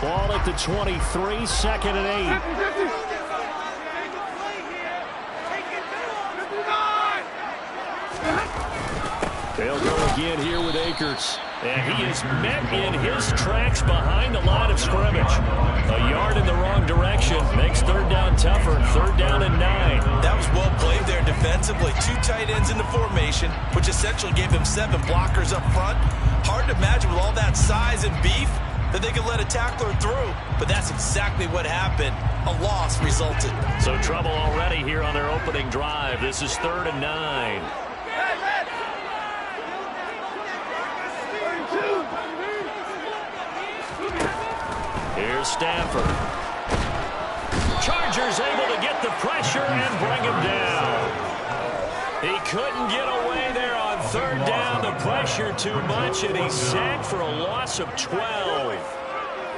Ball at the 23, second and 8. They'll go again here with Akers. And he is met in his tracks behind the line of scrimmage. A yard in the wrong direction. Makes third down tougher. Third down and 9. That was well played there defensively. 2 tight ends in the formation, which essentially gave them 7 blockers up front. Hard to imagine with all that size and beef that they could let a tackler through. But that's exactly what happened. A loss resulted. So trouble already here on their opening drive. This is third and 9. Here's Stafford. Chargers able to get the pressure and bring him down. He couldn't get away there on third down. The pressure too much, and he's sacked for a loss of 12.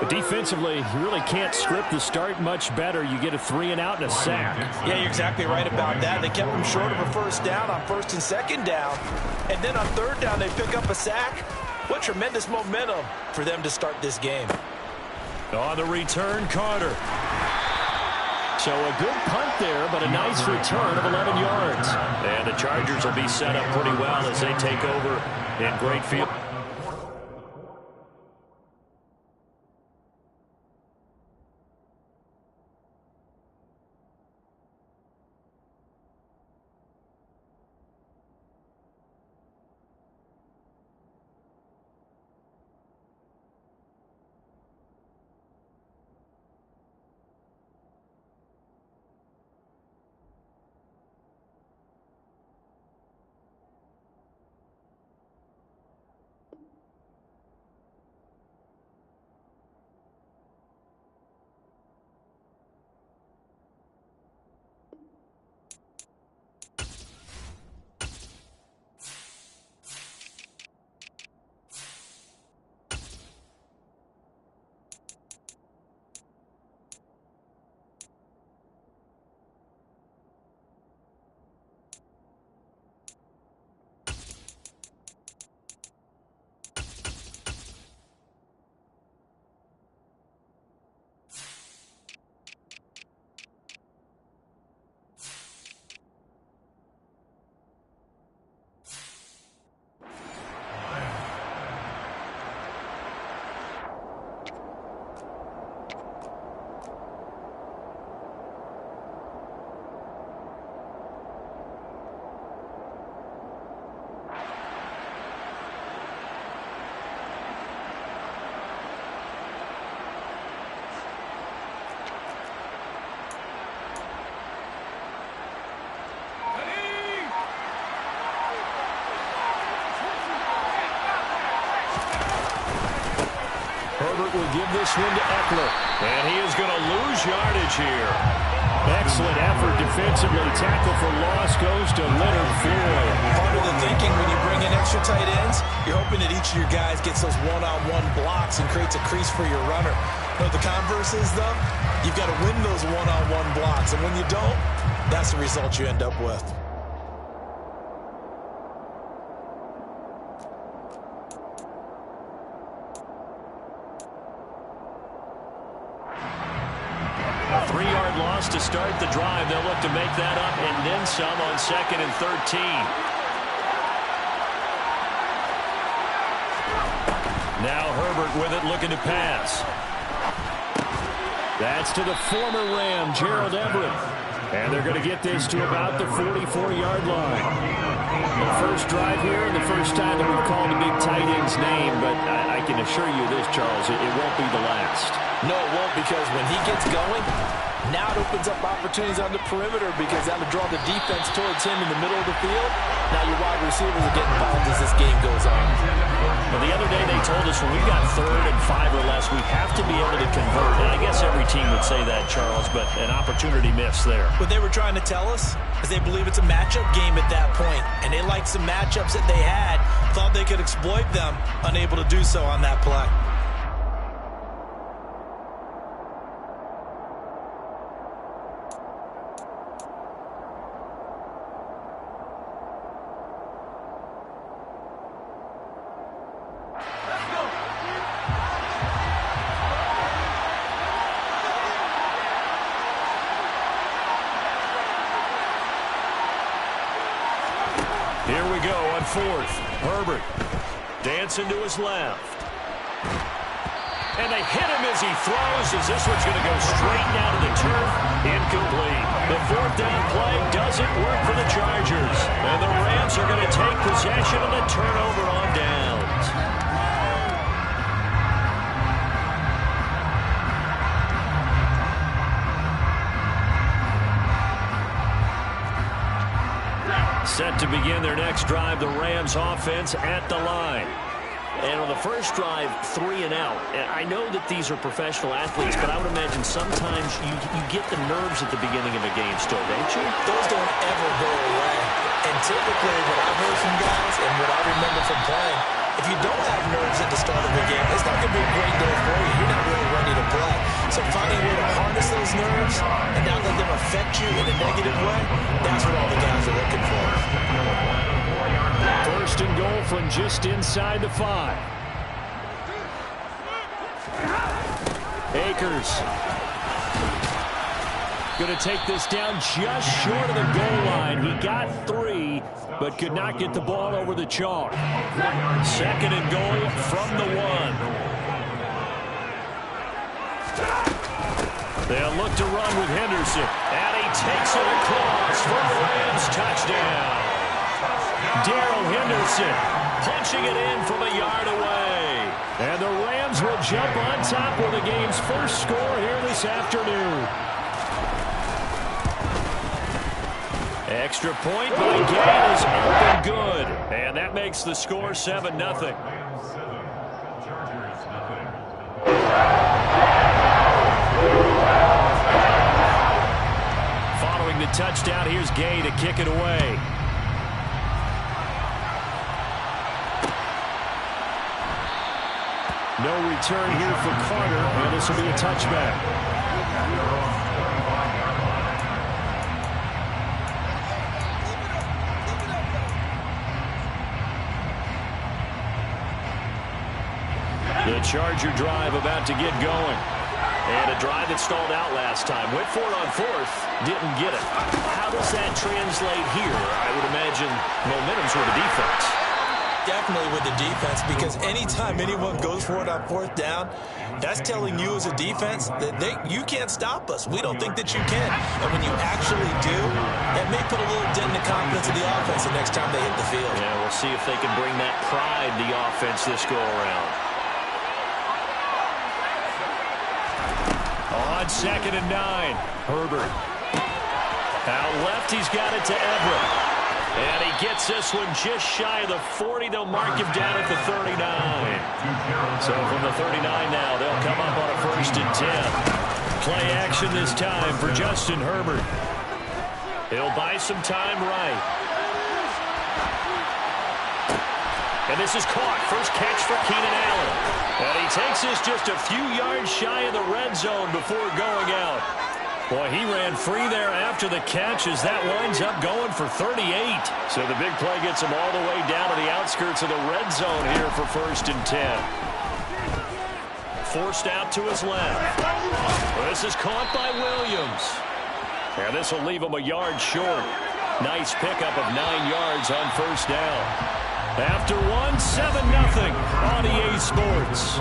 But defensively, you really can't script the start much better. You get a 3 and out and a sack. Yeah, you're exactly right about that. They kept him short of a first down on first and second down. And then on third down, they pick up a sack. What tremendous momentum for them to start this game. On the return, Carter. So a good punt there, but a nice return of 11 yards. And the Chargers will be set up pretty well as they take over in great field. Herbert will give this one to Eckler. And he is going to lose yardage here. Excellent effort defensively. Tackle for loss goes to Leonard Floyd. Part of the thinking when you bring in extra tight ends, you're hoping that each of your guys gets those one-on-one blocks and creates a crease for your runner. But the converse is, though, you've got to win those one-on-one blocks. And when you don't, that's the result you end up with. A 3-yard loss to start the drive. They'll look to make that up and then some on 2nd and 13. Now Herbert with it, looking to pass. That's to the former Ram, Gerald Everett. And they're going to get this to about the 44-yard line. The first drive here and the first time that we've called a big tight end's name, but I can assure you this, Charles, it won't be the last. No, it won't, because when he gets going, now it opens up opportunities on the perimeter because that'll draw the defense towards him in the middle of the field. Now your wide receivers are getting involved as this game goes on. Well, the other day they told us when we've got 3rd and 5 or less, we have to be able to convert. And I guess every team would say that, Charles, but an opportunity missed there. What they were trying to tell us is they believe it's a matchup game at that point, and they liked some matchups that they had, thought they could exploit them, unable to do so on that play. go on fourth. Herbert dancing to his left. And they hit him as he throws, as this one's going to go straight down to the turf. Incomplete. The fourth down play doesn't work for the Chargers. And the Rams are going to take possession of the turnover on downs. Set to begin their next drive, the Rams offense at the line. And on the first drive, 3 and out. And I know that these are professional athletes, but I would imagine sometimes you get the nerves at the beginning of a game still, don't you? Those don't ever go away. And typically what I've heard from guys and what I remember from playing, if you don't have nerves at the start of the game, it's not going to be a great day for you. You're not really ready to play. So finding a way to harness those nerves and not let them affect you in a negative way, that's what all the guys are looking for. First and goal from just inside the 5. Akers going to take this down just short of the goal line. He got 3, but could not get the ball over the chalk. Second and goal from the 1. They'll look to run with Henderson. And he takes it across for a Rams touchdown. Darrell Henderson punching it in from a yard away. And the Rams will jump on top with the game's first score here this afternoon. Extra point by Gay is up and good. And that makes the score 7-0. Following the touchdown, here's Gay to kick it away. No return here for Carter, and this will be a touchback. The Charger drive about to get going. And a drive that stalled out last time. Went for it on fourth, didn't get it. How does that translate here? I would imagine momentum's with the defense. Definitely with the defense, because anytime anyone goes for it on fourth down, that's telling you as a defense that you can't stop us. We don't think that you can. And when you actually do, that may put a little dent in the confidence of the offense the next time they hit the field. Yeah, we'll see if they can bring that pride to the offense this go-around. On 2nd and 9, Herbert. Out left, he's got it to Everett. And he gets this one just shy of the 40. They'll mark him down at the 39. So from the 39 now, they'll come up on a 1st and 10. Play action this time for Justin Herbert. He'll buy some time right. And this is caught. First catch for Keenan Allen. And he takes this just a few yards shy of the red zone before going out. Boy, he ran free there after the catch as that winds up going for 38. So the big play gets him all the way down to the outskirts of the red zone here for 1st and 10. Forced out to his left. This is caught by Williams. And this will leave him a yard short. Nice pickup of 9 yards on 1st down. After one, 7-0 on EA Sports.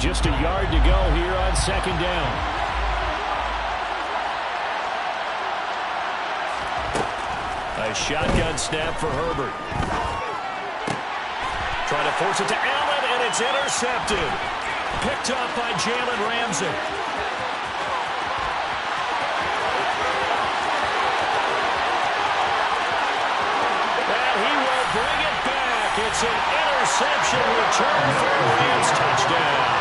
Just a yard to go here on 2nd down. A shotgun snap for Herbert. Trying to force it to Allen, and it's intercepted. Picked up by Jalen Ramsey. And he will bring it back. It's an interception return for a Rams touchdown.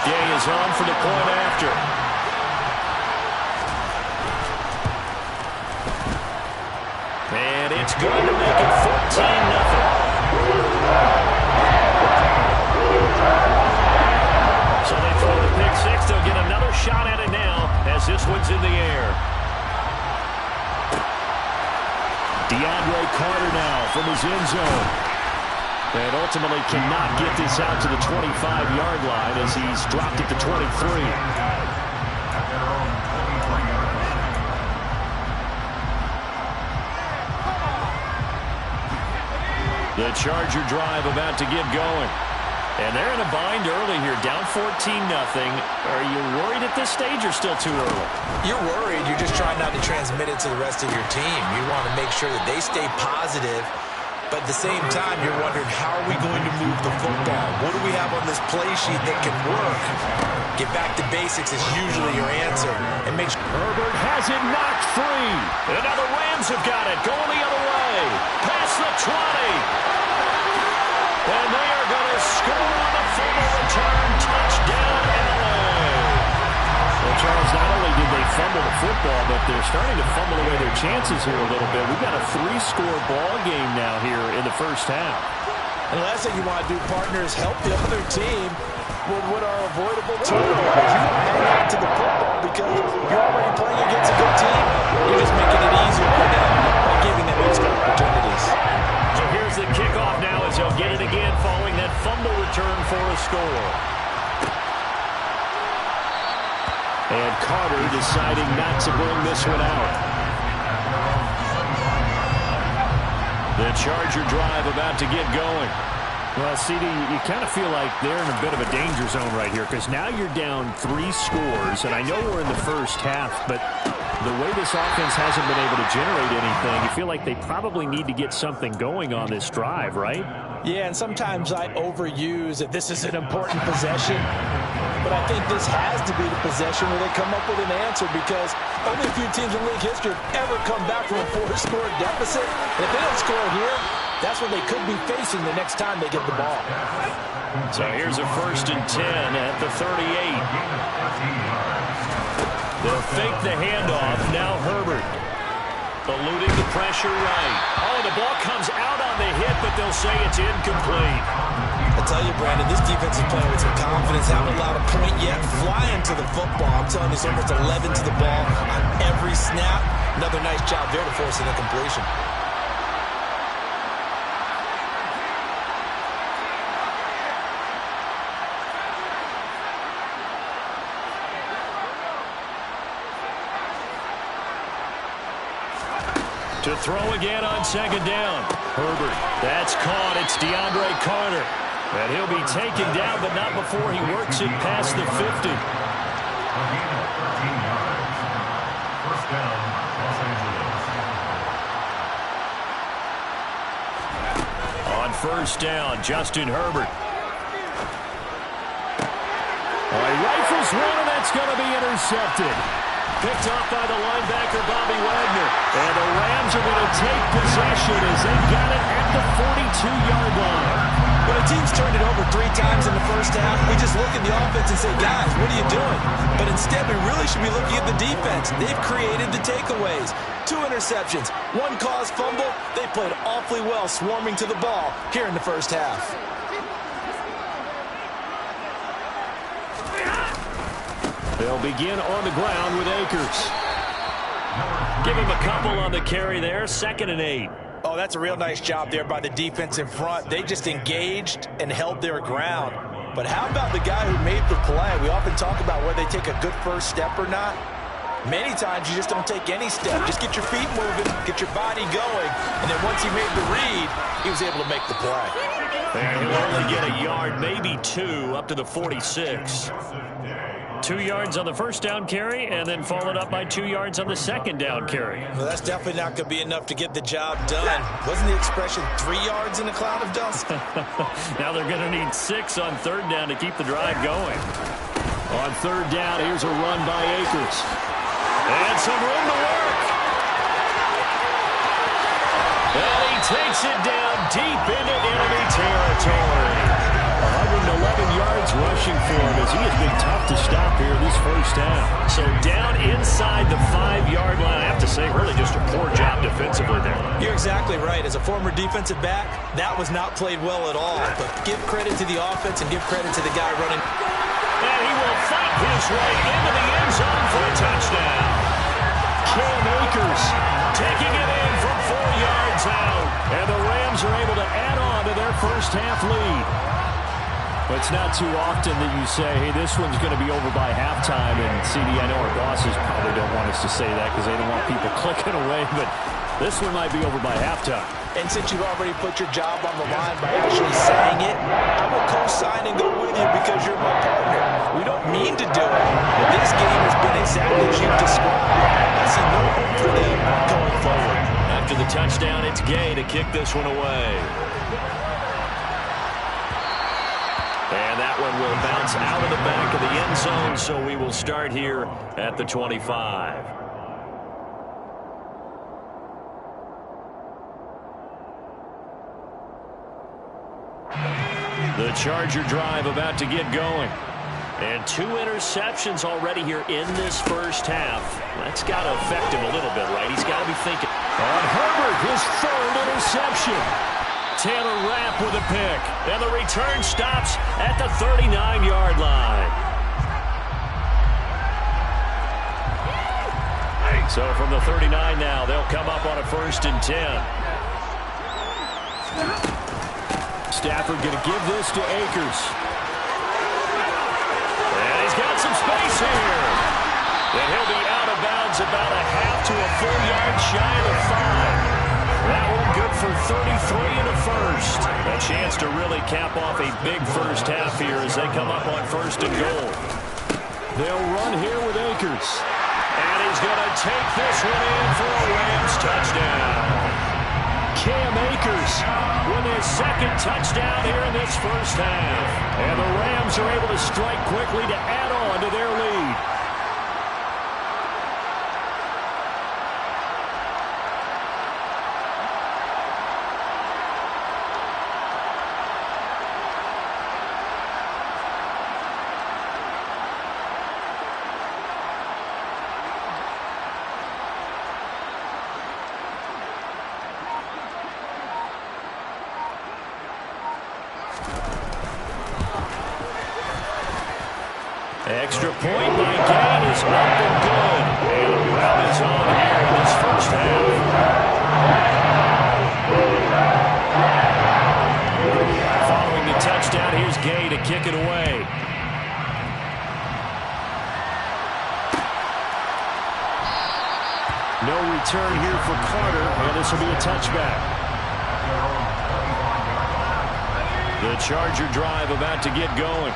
Gay is on for the point after. And it's good to make it 14-0. 6. They'll get another shot at it now as this one's in the air. Carter now from his end zone. And ultimately cannot get this out to the 25-yard line as he's dropped it to 23. The Charger drive about to get going. And they're in a bind early here, down 14-0. Are you worried at this stage or still too early? You're worried. You're just trying not to transmit it to the rest of your team. You want to make sure that they stay positive. But at the same time, you're wondering, how are we going to move the football? What do we have on this play sheet that can work? Get back to basics is usually your answer. And make sure Herbert has it knocked free. And now the Rams have got it, going the other way. Past the 20. And they are going to score on the fumble return. Touchdown, LA. Well, Charles, not only did they fumble the football, but they're starting to fumble away their chances here a little bit. We've got a 3-score ball game now here in the first half. And the last thing you want to do, partner, is help the other team with what are avoidable turnovers. You want to hang on to the football because you're already playing against a good team. You're just making it easier for them by giving them extra opportunities. So here's the kickoff now as they'll get it again following that fumble return for a score. And Carter deciding not to bring this one out. The Charger drive about to get going. Well, CD, you kind of feel like they're in a bit of a danger zone right here because now you're down 3 scores, and I know we're in the first half, but the way this offense hasn't been able to generate anything, you feel like they probably need to get something going on this drive, right? Yeah, and sometimes I overuse that this is an important possession, but I think this has to be the possession where they come up with an answer because only a few teams in league history have ever come back from a 4-score deficit. And if they don't score here, that's what they could be facing the next time they get the ball. So here's a 1st and 10 at the 38. They'll fake the handoff. Now Herbert eluding the pressure right. Oh, the ball comes out on the hit, but they'll say it's incomplete. I tell you, Brandon, this defense is playing with some confidence. Haven't allowed a point yet. Flying to the football. I'm telling you, it's almost 11 to the ball on every snap. Another nice job there to force an incompletion. To throw again on 2nd down. Herbert, that's caught. It's Carter. And he'll be taken down, but not before he works it past the 50. On 1st down, Justin Herbert. He rifles one, and that's going to be intercepted. Picked off by the linebacker, Bobby Wagner. And the Rams are going to take possession as they got it at the 42-yard line. When a team's turned it over 3 times in the first half, we just look at the offense and say, guys, what are you doing? But instead, we really should be looking at the defense. They've created the takeaways. 2 interceptions, 1 caused fumble. They played awfully well swarming to the ball here in the first half. They'll begin on the ground with Akers. Give him a couple on the carry there. 2nd and 8. Oh, that's a real nice job there by the defense in front. They just engaged and held their ground. But how about the guy who made the play? We often talk about whether they take a good first step or not. Many times you just don't take any step. Just get your feet moving, get your body going, and then once he made the read, he was able to make the play. And he'll only get a yard, maybe 2, up to the 46. 2 yards on the 1st down carry, and then followed up by 2 yards on the 2nd down carry. Well, that's definitely not going to be enough to get the job done. Wasn't the expression 3 yards in a cloud of dust? Now they're going to need 6 on 3rd down to keep the drive going. On 3rd down, here's a run by Akers. And some room to work. And he takes it down deep into enemy territory. 111 yards rushing for him as he has been tough to stop here this first half. So down inside the 5-yard line, I have to say, really just a poor job defensively there. You're exactly right. As a former defensive back, that was not played well at all. But give credit to the offense and give credit to the guy running. And he will fight his way into the end zone for a touchdown. Cam Akers taking it in from 4 yards out. And the Rams are able to add on to their first half lead. But it's not too often that you say, hey, this one's going to be over by halftime. And, CD, I know our bosses probably don't want us to say that because they don't want people clicking away. But this one might be over by halftime. And since you've already put your job on the line by actually saying it, I will co-sign and go with you because you're my partner. We don't mean to do it, but this game has been exactly as you've described. I see no hope for them going forward. After the touchdown, it's Gay to kick this one away. And that one will bounce out of the back of the end zone, so we will start here at the 25. The Charger drive about to get going. And 2 interceptions already here in this first half. That's got to affect him a little bit, right? He's got to be thinking. On Herbert, his 3rd interception. Taylor Rapp with a pick. And the return stops at the 39-yard line. So from the 39 now, they'll come up on a 1st and 10. Stafford going to give this to Akers. And he's got some space here. And he'll be out of bounds about a half to a full yard shy of the 5. That one good for 33 and a first. A chance to really cap off a big first half here as they come up on 1st and goal. They'll run here with Akers. And he's going to take this one in for a Rams touchdown. Cam Akers with his 2nd touchdown here in this first half. And the Rams are able to strike quickly to add on to their lead. Extra point by Gain is up and good. And the round is on here in this first half. Following the touchdown, here's Gay to kick it away. No return here for Carter, and this will be a touchback. The Charger drive about to get going.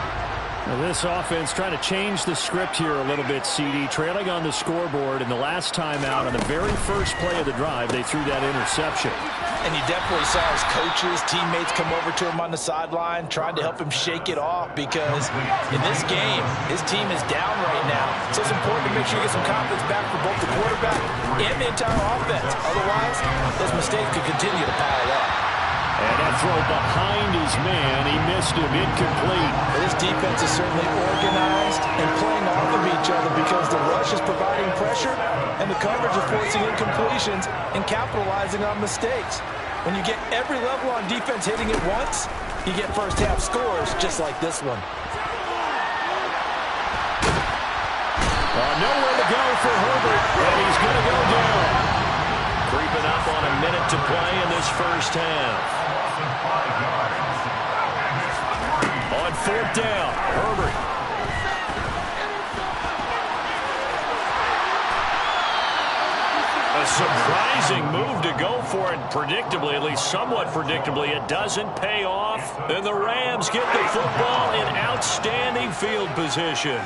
Now this offense trying to change the script here a little bit, CD. Trailing on the scoreboard, and the last time out on the very first play of the drive, they threw that interception. And you definitely saw his coaches, teammates come over to him on the sideline, trying to help him shake it off because in this game, his team is down right now. So it's important to make sure you get some confidence back for both the quarterback and the entire offense. Otherwise, those mistakes could continue to pile up. And that throw behind his man, he missed him, incomplete. But this defense is certainly organized and playing off of each other because the rush is providing pressure and the coverage is forcing incompletions and capitalizing on mistakes. When you get every level on defense hitting it once, you get first half scores just like this one. Nowhere to go for Herbert, and he's going to go down. Creeping up on a minute to play in this first half. On 4th down, Herbert. A surprising move to go for it predictably, at least somewhat predictably. It doesn't pay off, and the Rams get the football in outstanding field position.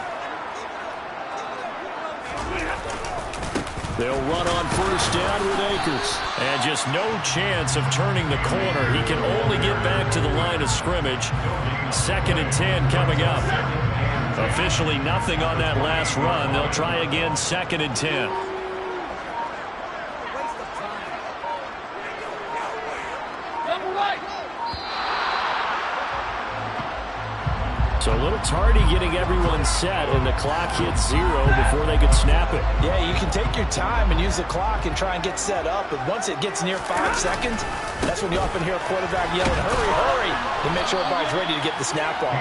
They'll run on 1st down with Akers. And just no chance of turning the corner. He can only get back to the line of scrimmage. 2nd and 10 coming up. Officially nothing on that last run. They'll try again 2nd and 10. So a little It's already getting everyone set, and the clock hits 0 before they could snap it. Yeah, you can take your time and use the clock and try and get set up, but once it gets near 5 seconds, that's when you often hear a quarterback yelling, hurry, hurry, to make sure everybody's ready to get the snap off.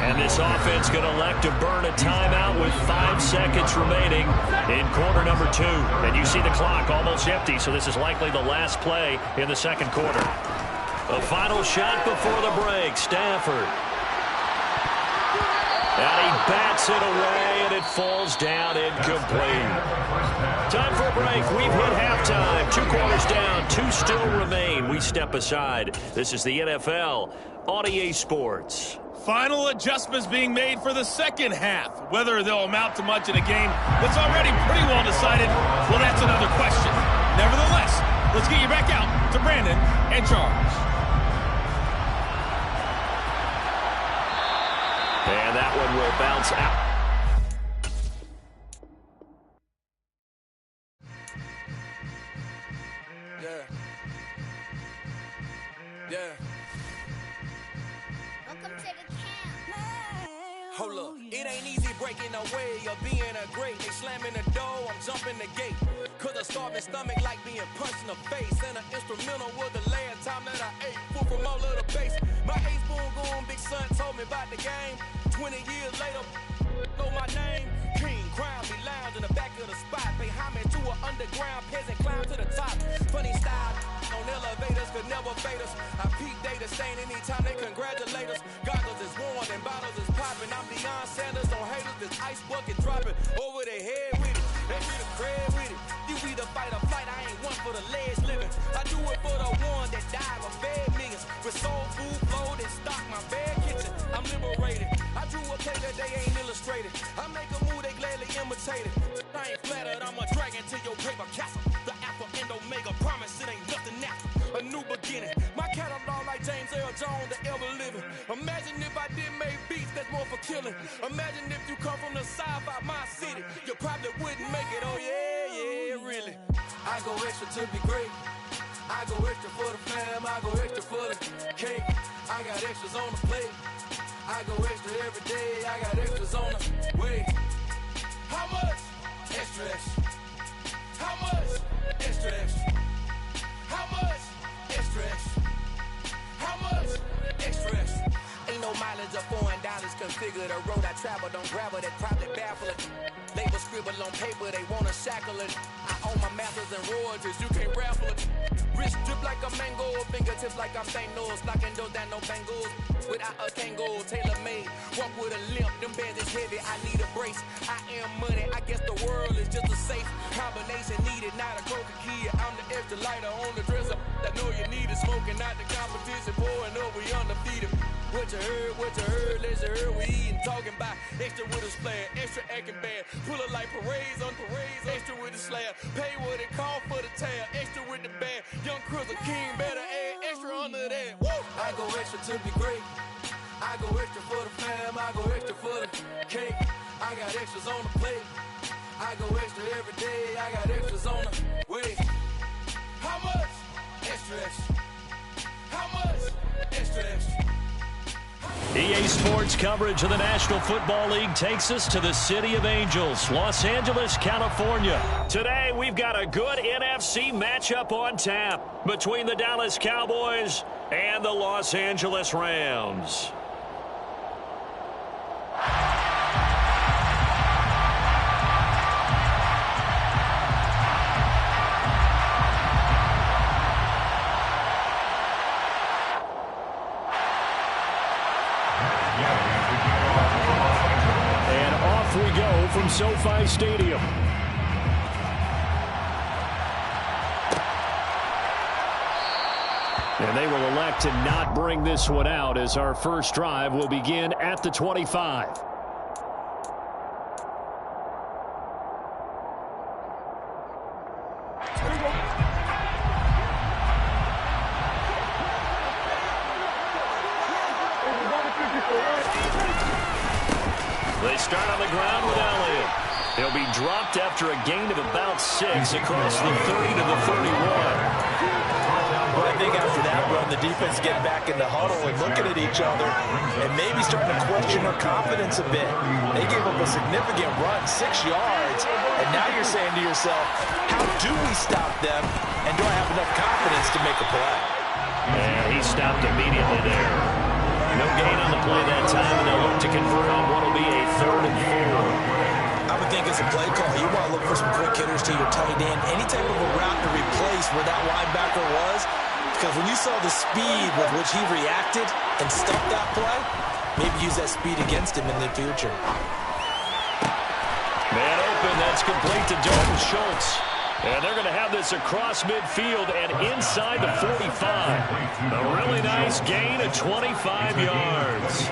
And this offense going to elect to burn a timeout with 5 seconds remaining in quarter number 2. And you see the clock almost empty, so this is likely the last play in the second quarter. A final shot before the break, Stafford. And he bats it away, and it falls down incomplete. Time for a break. We've hit halftime. 2 quarters down, 2 still remain. We step aside. This is the NFL on EA Sports. Final adjustments being made for the second half. Whether they'll amount to much in a game that's already pretty well decided, well, that's another question. Nevertheless, let's get you back out to Brandon and Charles. And that one will bounce out. Yeah. Welcome to the camp. Hold up. It ain't easy breaking away or being a great. They slamming the door, I'm jumping the gate. Cause a starving stomach like being punched in the face. And an instrumental was the last time that I ate. Food from all of the base. My ace boom goon, big son told me about the game. 20 years later, know my name. King, crown me, lounge in the back of the spot. Pay homage to an underground peasant, climb to the top. Funny style on elevators could never fade us. I peep data stain anytime they congratulate us. Goggles is worn and bottles is popping. I'm Deion Sanders on haters, this ice bucket dropping over their head with it. They be the crib with it. You either fight or flight, I ain't one for the legs living. I do it for the one that died or fed millions. With soul food, flow, that stock my bad kitchen. I'm liberated. I drew a play that they ain't illustrated. I make a move, they gladly imitate it. I ain't flattered, I'm a dragon to your paper castle. The alpha and omega, promise it ain't nothing after. A new beginning. My catalog like James Earl Jones, the ever living. Imagine if I did make beats that's more for killing. Imagine if you come from the side by my city. You probably wouldn't make it, oh yeah, really. I go extra to be great. I go extra for the fam, I go extra for the cake. I got extras on the plate. I go extra every day, I got extras on the way. How much? Extra, extra. How much? Extra, extra. How much? Extra, extra. How much? Extra, extra. Ain't no mileage of $4 configure the road I travel. Don't gravel that probably baffle it. Label scribble on paper, they wanna shackle it. I own my masters and royalties, you can't raffle it. Wrist drip like a mango, fingertips like I'm Thanos. Knocking those down, no bangles. Without a Kango, tailor-made. Walk with a limp, them bands is heavy, I need a brace. I am money, I guess the world is just a safe combination needed, not a coca key. I'm the extra lighter on the dresser. I know you need it, smoking out the competition, pouring up, we undefeated. What you heard, let's hear we eatin', talking about extra with a splash, extra acting bad, pull it like parades on parades, extra with the slab, pay what it call for the tab, extra with the band, young Crystal King better add extra under that, woo! I go extra to be great, I go extra for the fam, I go extra for the cake, I got extras on the plate, I go extra every day, I got extras on the way. How much? Extra, extra. How much? Extra, extra. EA Sports coverage of the National Football League takes us to the City of Angels, Los Angeles, California. Today, we've got a good NFC matchup on tap between the Dallas Cowboys and the Los Angeles Rams. From SoFi Stadium. And they will elect to not bring this one out as our first drive will begin at the 25. They start on the ground with Elliott. He'll be dropped after a gain of about 6 across the 30 to the 31. think after that run, the defense getting back in the huddle and looking at each other and maybe starting to question their confidence a bit. They gave up a significant run, 6 yards, and now you're saying to yourself, how do we stop them, and do I have enough confidence to make a play? And he stopped immediately there. No gain on the play that time, and they'll look to convert on what will be a 3rd and 4. I would think as a play call, you want to look for some quick hitters to your tight end. Any type of a route to replace where that linebacker was. Because when you saw the speed with which he reacted and stuffed that play, maybe use that speed against him in the future. Man open, that's complete to Dalton Schultz. And they're going to have this across midfield and inside the 45. A really nice gain of 25 yards.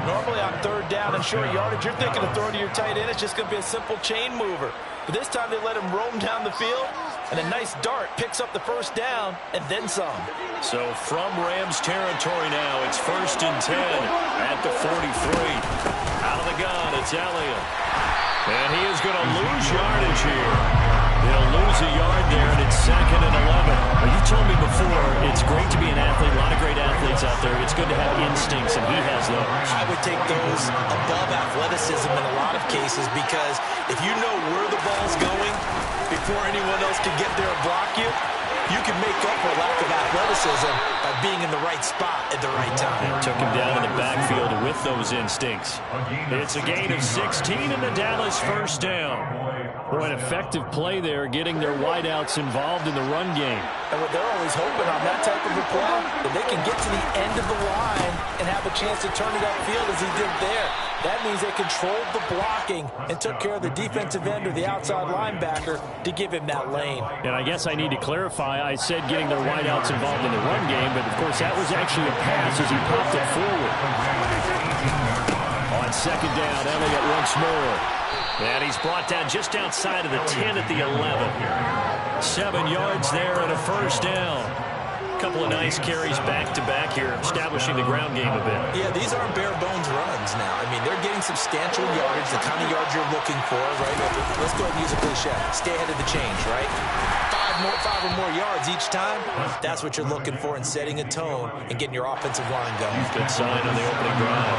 Normally on 3rd down and short yardage, you're thinking of throwing to your tight end. It's just going to be a simple chain mover. But this time they let him roam down the field, and a nice dart picks up the 1st down and then some. So from Rams territory now, it's 1st and 10 at the 43. Out of the gun, it's Elliott. And he is going to lose yardage here. He'll lose a yard there, and it's 2nd and 11. Well, you told me before, it's great to be an athlete. A lot of great athletes out there. It's good to have instincts, and he has those. I would take those above athleticism in a lot of cases, because if you know where the ball's going before anyone else can get there and block you, you can make up for lack of athleticism by being in the right spot at the right time. They took him down in the backfield with those instincts. It's a gain of 16 in the Dallas 1st down. Boy, an effective play there, getting their wideouts involved in the run game. And what they're always hoping on that type of a play, that they can get to the end of the line and have a chance to turn it upfield as he did there. That means they controlled the blocking and took care of the defensive end or the outside linebacker to give him that lane. And I guess I need to clarify, I said getting their wideouts involved in the run game, but of course that was actually a pass as he popped it forward. On 2nd down, Elliott once more. And he's brought down just outside of the 10 at the 11. 7 yards there and a 1st down. A couple of nice carries back-to-back here, establishing the ground game a bit. Yeah, these aren't bare-bones runs now. I mean, they're getting substantial yardage, the kind of yards you're looking for, right? Let's go ahead and use a cliche. Stay ahead of the change, right? 5 or more yards each time, that's what you're looking for in setting a tone and getting your offensive line going. Good sign on the opening drive.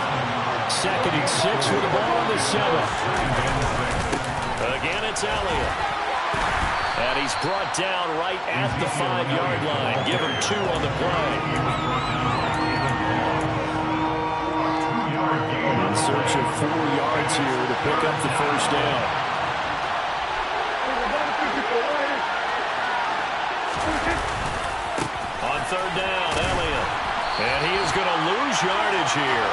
2nd and 6 with the ball on the 7. Again, it's Elliott. And he's brought down right at the 5-yard line. Give him 2 on the play. In search of 4 yards here to pick up the 1st down. On 3rd down, Elliott. And he is going to lose yardage here.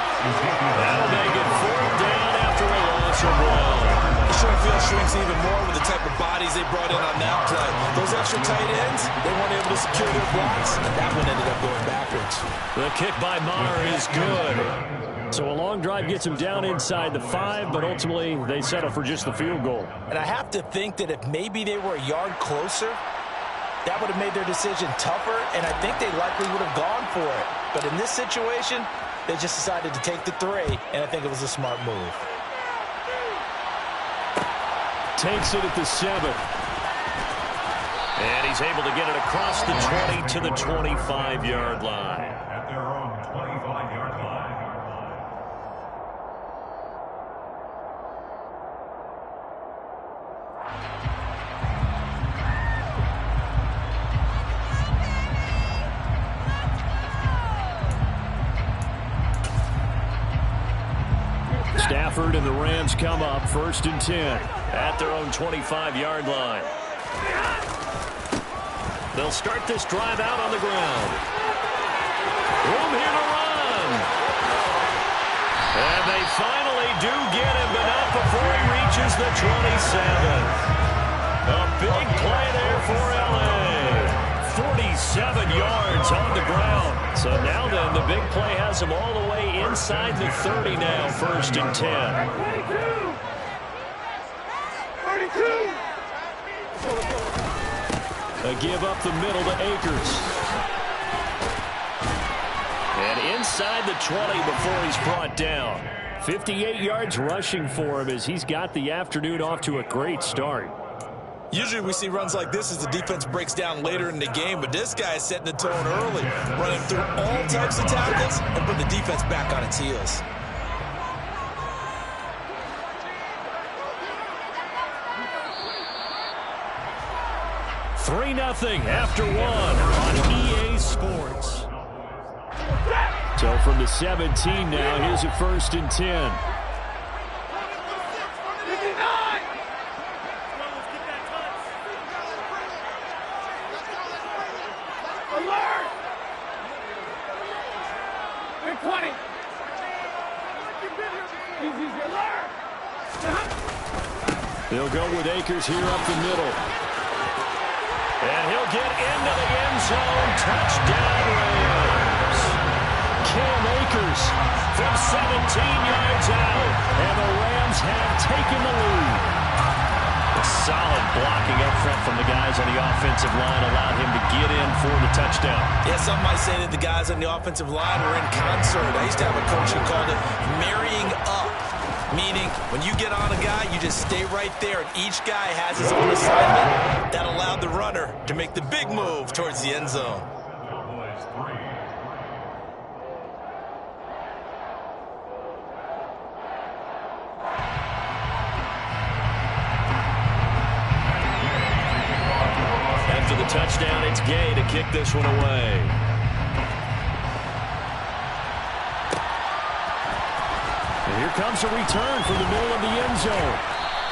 That'll make it 4th down after a loss of 1. The short field shrinks even more with the type of bodies they brought in on that play. Those extra tight ends, they weren't able to secure their blocks, and that one ended up going backwards. The kick by Maher is good. So a long drive gets him down inside the 5, but ultimately they settle for just the field goal. And I have to think that if maybe they were a yard closer, that would have made their decision tougher, and I think they likely would have gone for it. But in this situation, they just decided to take the 3, and I think it was a smart move. Takes it at the 7. And he's able to get it across the 20 to the 25-yard line. At their own 25-yard line. Stafford and the Rams come up 1st and 10 at their own 25-yard line. They'll start this drive out on the ground. Room here to run. And they finally do get him, but not before he reaches the 27. A big play there for L.A. 47 yards on the ground. So now then, the big play has him all the way inside the 30 now, 1st and 10. 32. A give up the middle to Akers. And inside the 20 before he's brought down. 58 yards rushing for him as he's got the afternoon off to a great start. Usually we see runs like this as the defense breaks down later in the game, but this guy is setting the tone early, running through all types of tackles and putting the defense back on its heels. Three 0 after one on EA Sports. So from the 17 now, here's a 1st and 10. They'll go with Akers here up the middle. And he'll get into the end zone. Touchdown, Rams. Cam Akers from 17 yards out. And the Rams have taken the lead. A solid blocking up front from the guys on the offensive line allowed him to get in for the touchdown. Yeah, some might say that the guys on the offensive line were in concert. I used to have a coach who called it marrying up. Meaning, when you get on a guy, you just stay right there, and each guy has his own assignment. That allowed the runner to make the big move towards the end zone. After the touchdown, it's Gay to kick this one away. Here comes a return from the middle of the end zone.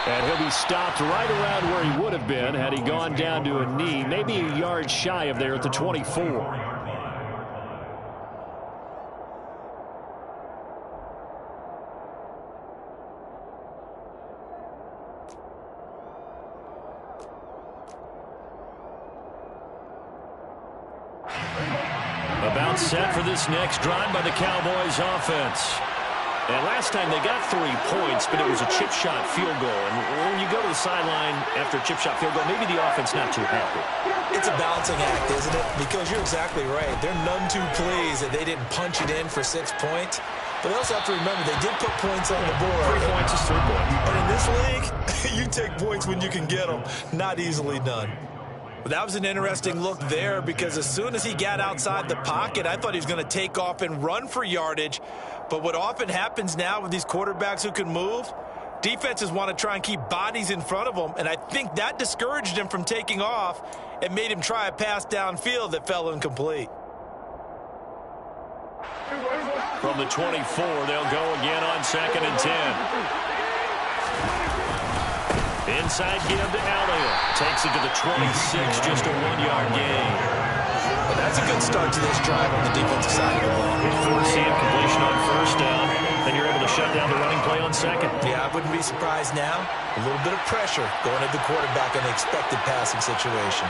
And he'll be stopped right around where he would have been had he gone down to a knee, maybe a yard shy of there at the 24. About set for this next drive by the Cowboys offense. And last time they got 3 points, but it was a chip shot field goal. And when you go to the sideline after a chip shot field goal, maybe the offense not too happy. It's a balancing act, isn't it? Because you're exactly right. They're none too pleased that they didn't punch it in for 6 points. But they also have to remember they did put points on the board. 3 points is 3 points. And in this league, you take points when you can get them. Not easily done. But that was an interesting look there because as soon as he got outside the pocket, I thought he was going to take off and run for yardage. But what often happens now with these quarterbacks who can move, defenses want to try and keep bodies in front of them, and I think that discouraged him from taking off and made him try a pass downfield that fell incomplete. From the 24, they'll go again on 2nd and 10. Inside give to Elliott. Takes it to the 26, just a 1-yard gain. Well, that's a good start to this drive on the defensive side of the ball. Forcing completion on 1st down. Then you're able to shut down the running play on 2nd. Yeah, I wouldn't be surprised now. A little bit of pressure going at the quarterback in the expected passing situation.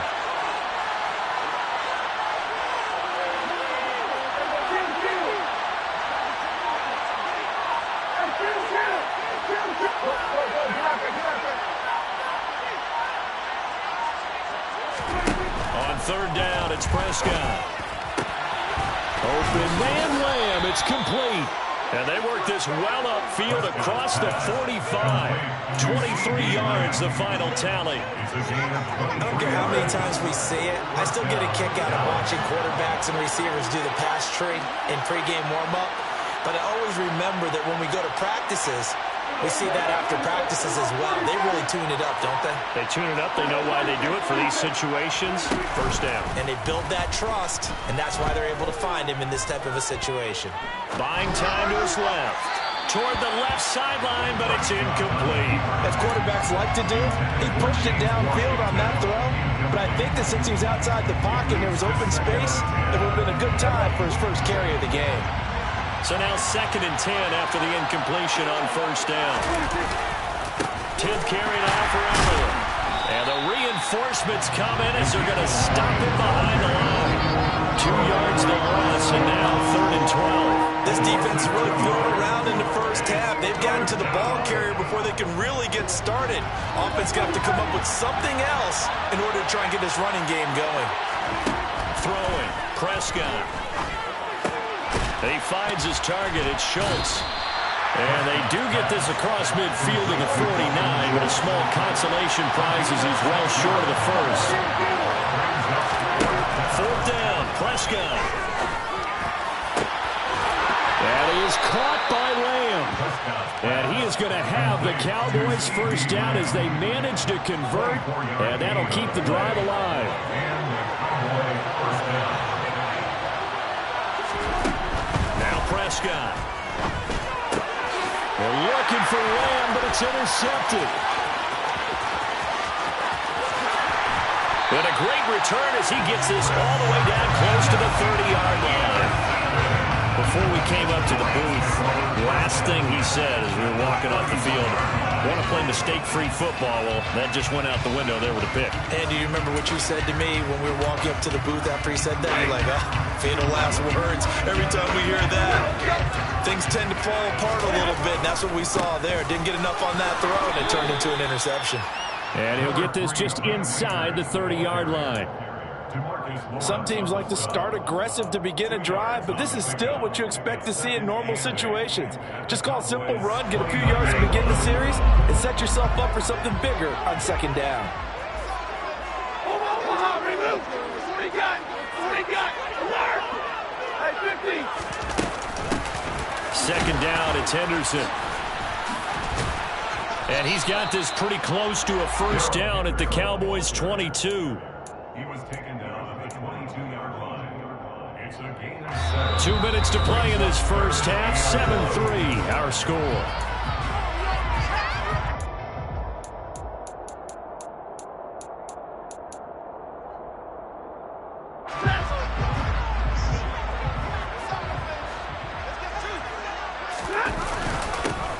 On 3rd down, it's Prescott. Open man, Lamb. It's complete. And they work this well upfield across the 45. 23 yards, the final tally. I don't care how many times we see it. I still get a kick out of watching quarterbacks and receivers do the pass tree in pregame warm-up. But I always remember that when we go to practices, we see that after practices as well. They really tune it up, don't they? They tune it up. They know why they do it for these situations. 1st down. And they build that trust, and that's why they're able to find him in this type of a situation. Buying time to his left. Toward the left sideline, but it's incomplete. As quarterbacks like to do, he pushed it downfield on that throw. But I think that since he was outside the pocket and there was open space, it would have been a good time for his first carry of the game. So now 2nd and 10 after the incompletion on 1st down. 10th carry now for Elliott. And the reinforcements come in as they're going to stop him behind the line. 2 yards the loss, and now 3rd and 12. This defense is really throwing around in the first half. They've gotten to the ball carrier before they can really get started. Offense got to come up with something else in order to try and get this running game going. Throwing, Prescott. And he finds his target. It's Schultz. And they do get this across midfield to the 49, but a small consolation prize as he's well short of the first. Fourth down, Prescott. And he is caught by Lamb. And he is going to have the Cowboys first down as they manage to convert, and that'll keep the drive alive. Now Prescott. They're looking for Lamb, but it's intercepted. And a great return as he gets this all the way down close to the 30-yard line. Before we came up to the booth, last thing he said as we were walking off the field, want to play mistake-free football. Well, that just went out the window there with a pick. And do you remember what you said to me when we were walking up to the booth after he said that? You're like, oh, fatal last words. Every time we hear that, things tend to fall apart a little bit. And that's what we saw there. Didn't get enough on that throw, and it turned into an interception. And he'll get this just inside the 30-yard line. Some teams like to start aggressive to begin a drive, but this is still what you expect to see in normal situations. Just call a simple run, get a few yards to begin the series, and set yourself up for something bigger on second down. Second down, it's Henderson. And he's got this pretty close to a first down at the Cowboys' 22. He was taken down at the 22-yard line. It's a gain of 7. 2 minutes to play in this first half. 7-3, our score.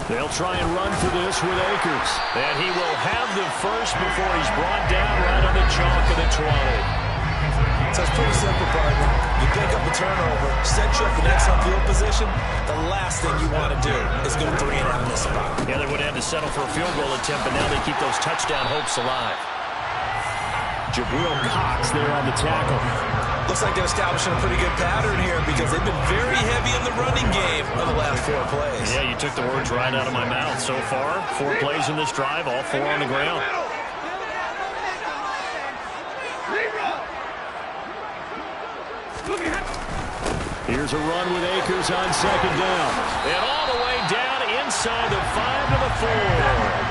They'll try and run for this with Akers. And he will have the first before he's brought down right on the chalk of the 20. So it's pretty simple, partner. You pick up a turnover, set you up in excellent field position. The last thing you want to do is go 3 and out in this spot. Yeah, they would have to settle for a field goal attempt, but now they keep those touchdown hopes alive. Jabril Cox there on the tackle. Looks like they're establishing a pretty good pattern here because they've been very heavy in the running game of the last 4 plays. Yeah, you took the words right out of my mouth. So far, 4 plays in this drive, all 4 on the ground. Here's a run with Akers on second down. And all the way down inside the 5 to the 4.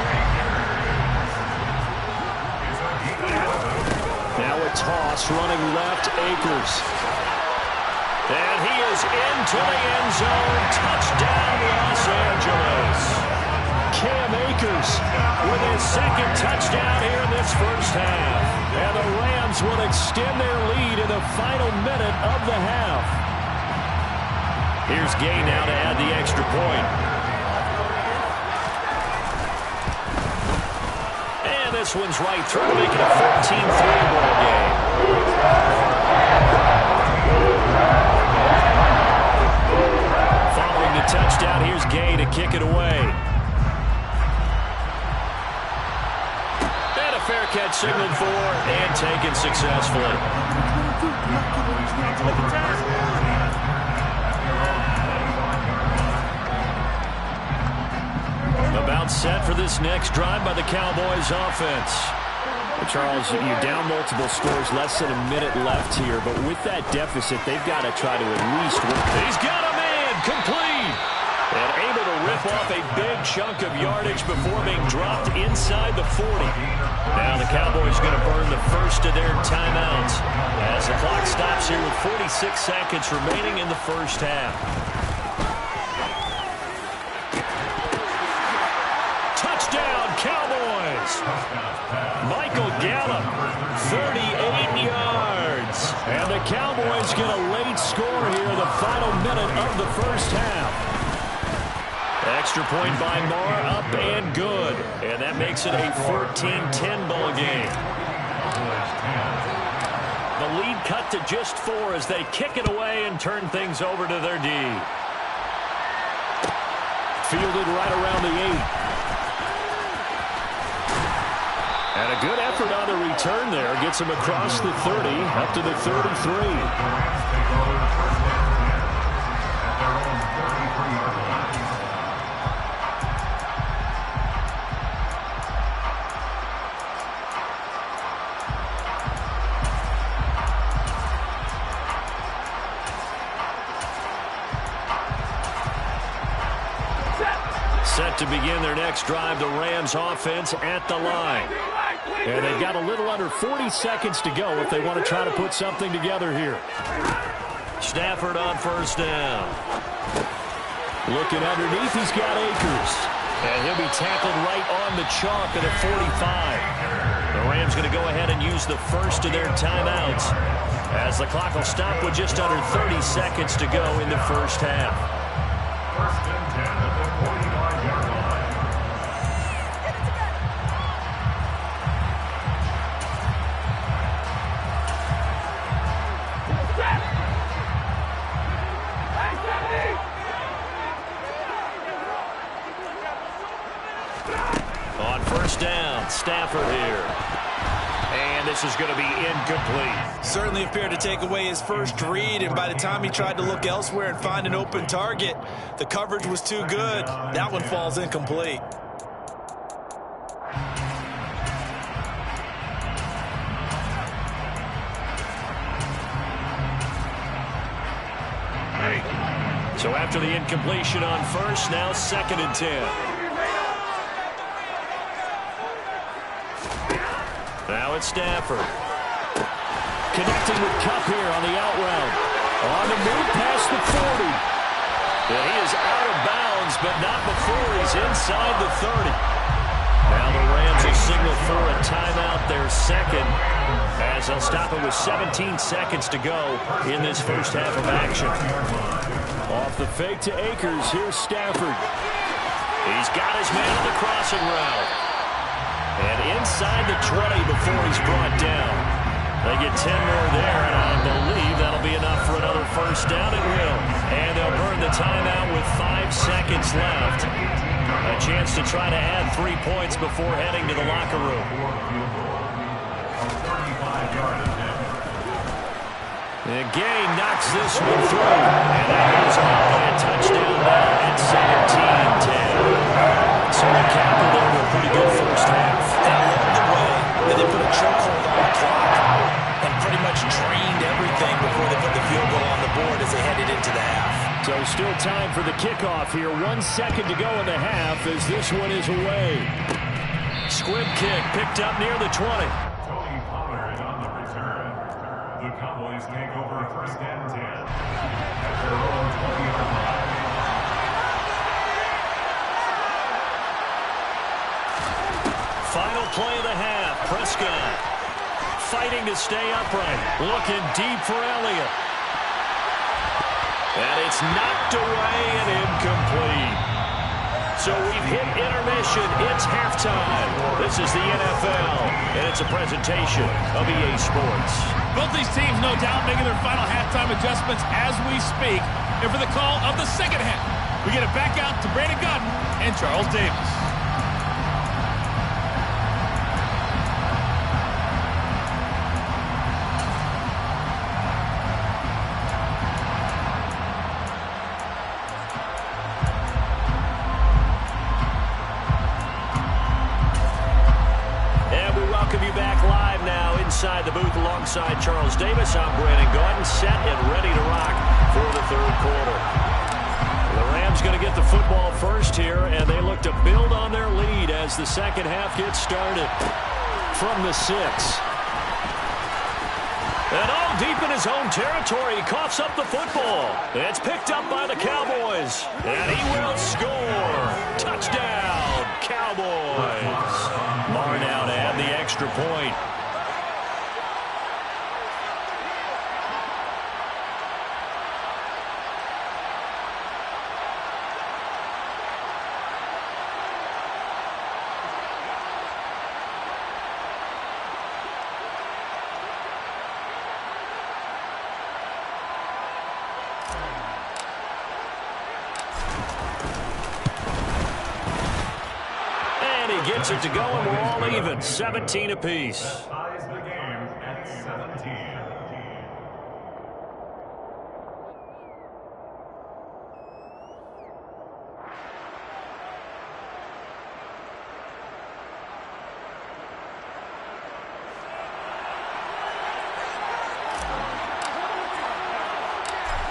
Now a toss running left, Akers. And he is into the end zone. Touchdown, Los Angeles. Cam Akers with his second touchdown here in this first half. And the Rams will extend their lead in the final minute of the half. Here's Gay now to add the extra point. And this one's right through, making a 14-3 ball game. Following the touchdown, here's Gay to kick it away. And a fair catch signaled for and taken successfully. About set for this next drive by the Cowboys offense. Charles, you're down multiple scores, less than a minute left here, but with that deficit, they've got to try to at least win. He's got a man, complete, and able to rip off a big chunk of yardage before being dropped inside the 40. Now the Cowboys going to burn the first of their timeouts as the clock stops here with 46 seconds remaining in the first half. Touchdown, Cowboys! Michael Gallup, 38 yards. And the Cowboys get a late score here in the final minute of the first half. Extra point by Marr, up and good. And that makes it a 14-10 ball game. The lead cut to just 4 as they kick it away and turn things over to their D. Fielded right around the 8. And a good effort on the return there. Gets him across the 30, up to the 33. Set to begin their next drive, the Rams offense at the line. And they've got a little under 40 seconds to go if they want to try to put something together here. Stafford on first down. Looking underneath, he's got Akers. And he'll be tackled right on the chalk at a 45. The Rams going to go ahead and use the first of their timeouts as the clock will stop with just under 30 seconds to go in the first half. First and 10 at the 45-yard line. On first down, Stafford here. And this is going to be incomplete. Certainly appeared to take away his first read, and by the time he tried to look elsewhere and find an open target, the coverage was too good. That one falls incomplete. So after the incompletion on first, now second and 10. Now it's Stafford. Connecting with Kupp here on the out route. On the move past the 40. And he is out of bounds, but not before he's inside the 30. Now the Rams will signal for a timeout, their second, as they'll stop it with 17 seconds to go in this first half of action. Off the fake to Akers, here's Stafford. He's got his man on the crossing route. And inside the 20 before he's brought down. They get 10 more there, and I believe that'll be enough for another first down. It will. And they'll burn the timeout with 5 seconds left. A chance to try to add 3 points before heading to the locker room. And Gay knocks this one through. And that goes off by a touchdown now at 17-10. So a capital there with a pretty good first half. And I love the way that they put a chokehold on the clock and pretty much drained everything before they put the field goal on the board as they headed into the half. So still time for the kickoff here. 1 second to go in the half as this one is away. Squib kick picked up near the 20. Tony Pollard on the return. The Cowboys take over first and 10 at their own 20-yard line. Final play of the half. Prescott fighting to stay upright. Looking deep for Elliott. And it's knocked away and incomplete. So we've hit intermission. It's halftime. This is the NFL, and it's a presentation of EA Sports. Both these teams, no doubt, making their final halftime adjustments as we speak. And for the call of the second half, we get it back out to Brandon Godden and Charles Davis. Inside the booth alongside Charles Davis, I'm Brandon Gaudin, set and ready to rock for the third quarter. The Rams going to get the football first here, and they look to build on their lead as the second half gets started from the 6. And all deep in his own territory, he coughs up the football. It's picked up by the Cowboys, and he will score. Touchdown, Cowboys. Barr now to add the extra point. Gets it to go, and we're all even, 17 apiece. Ties the game at 17.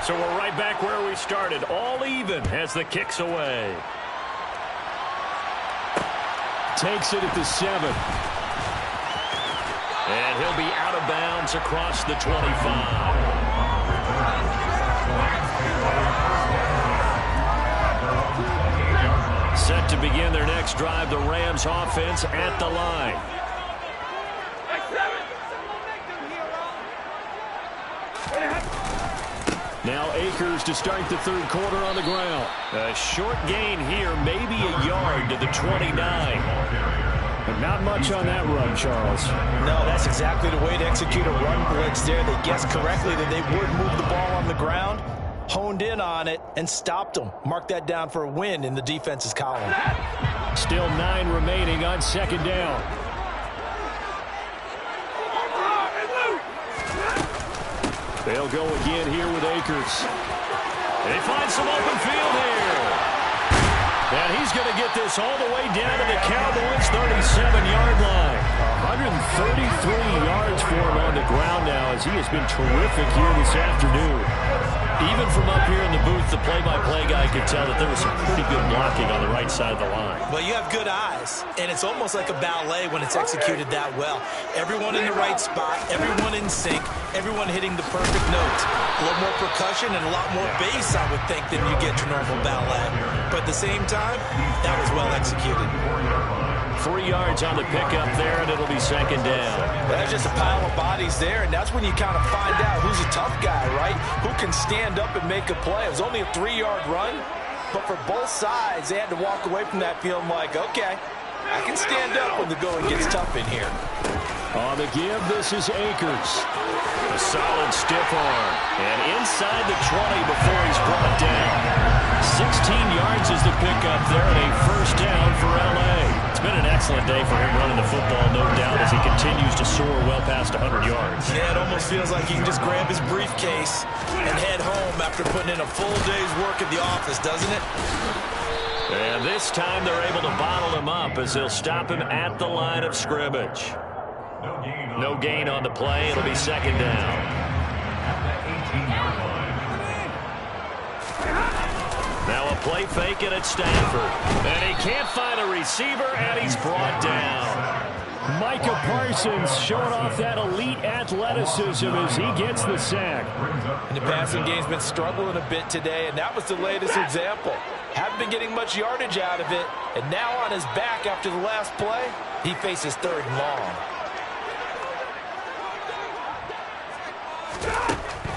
So we're right back where we started, all even as the kick's away. takes it at the 7. And he'll be out of bounds across the 25. Set to begin their next drive, the Rams offense at the line. Now Akers to start the third quarter on the ground. A short gain here, maybe a yard to the 29. But not much on that run, Charles. No, that's exactly the way to execute a run blitz there. They guessed correctly that they would move the ball on the ground, honed in on it, and stopped them. Mark that down for a win in the defense's column. Still 9 remaining on second down. They'll go again here with Akers. They find some open field here. And he's going to get this all the way down to the Cowboys' 37-yard line. 133 yards for him on the ground now, as he has been terrific here this afternoon. Even from up here in the booth, the play-by-play guy could tell that there was some pretty good blocking on the right side of the line. Well, you have good eyes, and it's almost like a ballet when it's executed that well. Everyone in the right spot, everyone in sync, everyone hitting the perfect notes. A little more percussion and a lot more bass, I would think, than you get to normal ballet. But at the same time, that was well executed. 3 yards on the pickup there, and it'll be second down. There's just a pile of bodies there, and that's when you kind of find out who's a tough guy, right? Who can stand up and make a play. It was only a 3-yard run, but for both sides, they had to walk away from that feeling like, okay, I can stand up when the going gets tough in here. On the give, this is Akers. A solid stiff arm, and inside the 20 before he's brought down. 16 yards is the pickup there, and a first down for L.A. It's been an excellent day for him running the football, no doubt, as he continues to soar well past 100 yards. Yeah, it almost feels like he can just grab his briefcase and head home after putting in a full day's work at the office, doesn't it? And this time they're able to bottle him up as they'll stop him at the line of scrimmage. No gain on the play. It'll be second down. Now a play fake it at Stanford. And he can't find a receiver, and he's brought down. Micah Parsons showing off that elite athleticism as he gets the sack. And the passing game's been struggling a bit today, and that was the latest example. Haven't been getting much yardage out of it, and now on his back after the last play, he faces third and long.